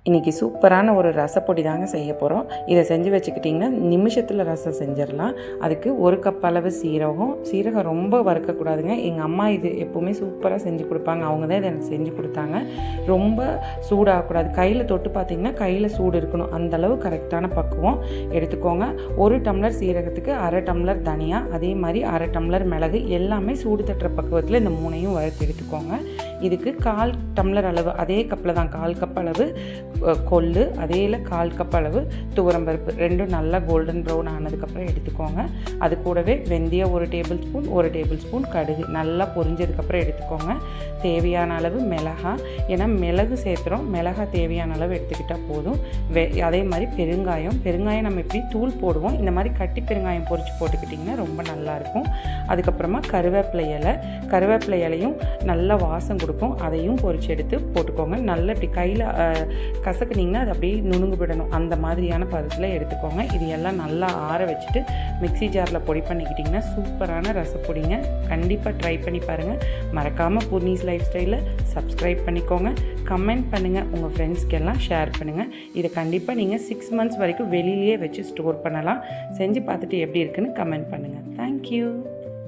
இன்றைக்கி சூப்பரான ஒரு ரசப்பொடி தாங்க செய்ய போகிறோம். இதை செஞ்சு வச்சுக்கிட்டிங்கன்னா நிமிஷத்தில் ரசம் செஞ்சிடலாம். அதுக்கு 1 கப் அளவு சீரகம் ரொம்ப வறுக்கக்கூடாதுங்க. எங்கள் அம்மா இது எப்போவுமே சூப்பராக செஞ்சு கொடுப்பாங்க. அவங்க தான் இதை எனக்கு செஞ்சு கொடுத்தாங்க. ரொம்ப சூடாகக்கூடாது. கையில் தொட்டு பார்த்திங்கன்னா கையில் சூடு இருக்கணும். அந்தளவு கரெக்டான பக்குவம் எடுத்துக்கோங்க. 1 டம்ளர் சீரகத்துக்கு 1/2 டம்ளர் தனியா, அதே மாதிரி 1/2 டம்ளர் மிளகு, எல்லாமே சூடு தட்டுற பக்குவத்தில் இந்த 3ஐயும் வறுத்து எடுத்துக்கோங்க. இதுக்கு 1/4 டம்ளர் அளவு, அதே கப்பில் தான் 1/4 கப் அளவு கொள்ளு, அதேல 1/4 கப் அளவு துவரம்பருப்பு, ரெண்டும் நல்லா கோல்டன் ப்ரௌன் ஆனதுக்கப்புறம் எடுத்துக்கோங்க. அது கூடவே வெந்தயம் 1 டேபிள் ஸ்பூன், 1 டேபிள் ஸ்பூன் கடுகு நல்லா பொரிஞ்சதுக்கப்புறம் எடுத்துக்கோங்க. தேவையான அளவு மிளகாய், ஏன்னா மிளகு சேர்த்துறோம், மிளகாய் தேவையான அளவு எடுத்துக்கிட்டால் போதும். அதே மாதிரி பெருங்காயம் நம்ம எப்படி தூள் போடுவோம், இந்த மாதிரி கட்டி பெருங்காயம் பொரித்து போட்டுக்கிட்டிங்கன்னா ரொம்ப நல்லாயிருக்கும். அதுக்கப்புறமா கருவேப்பிலை இலையும் நல்லா வாசம் கொடுக்கும், அதையும் பொரித்து எடுத்து போட்டுக்கோங்க. நல்லா இப்படி கையில் கசக்குனிங்கன்னா அது அப்படியே நுணுங்கு விடணும், அந்த மாதிரியான பதத்தில் எடுத்துக்கோங்க. இது எல்லாம் நல்லா ஆற வச்சுட்டு மிக்ஸி ஜாரில் பொடி பண்ணிக்கிட்டிங்கன்னா சூப்பரான ரசப்பொடிங்க. கண்டிப்பாக ட்ரை பண்ணி பாருங்கள். மறக்காமல் பூர்ணிஸ் லைஃப் ஸ்டைலை சப்ஸ்கிரைப் பண்ணிக்கோங்க. கமெண்ட் பண்ணுங்கள், உங்கள் ஃப்ரெண்ட்ஸ்க்கெல்லாம் ஷேர் பண்ணுங்கள். இதை கண்டிப்பாக நீங்கள் 6 மந்த்ஸ் வரைக்கும் வெளியிலேயே வச்சு ஸ்டோர் பண்ணலாம். செஞ்சு பார்த்துட்டு எப்படி இருக்குன்னு கமெண்ட் பண்ணுங்கள். தேங்க்யூ.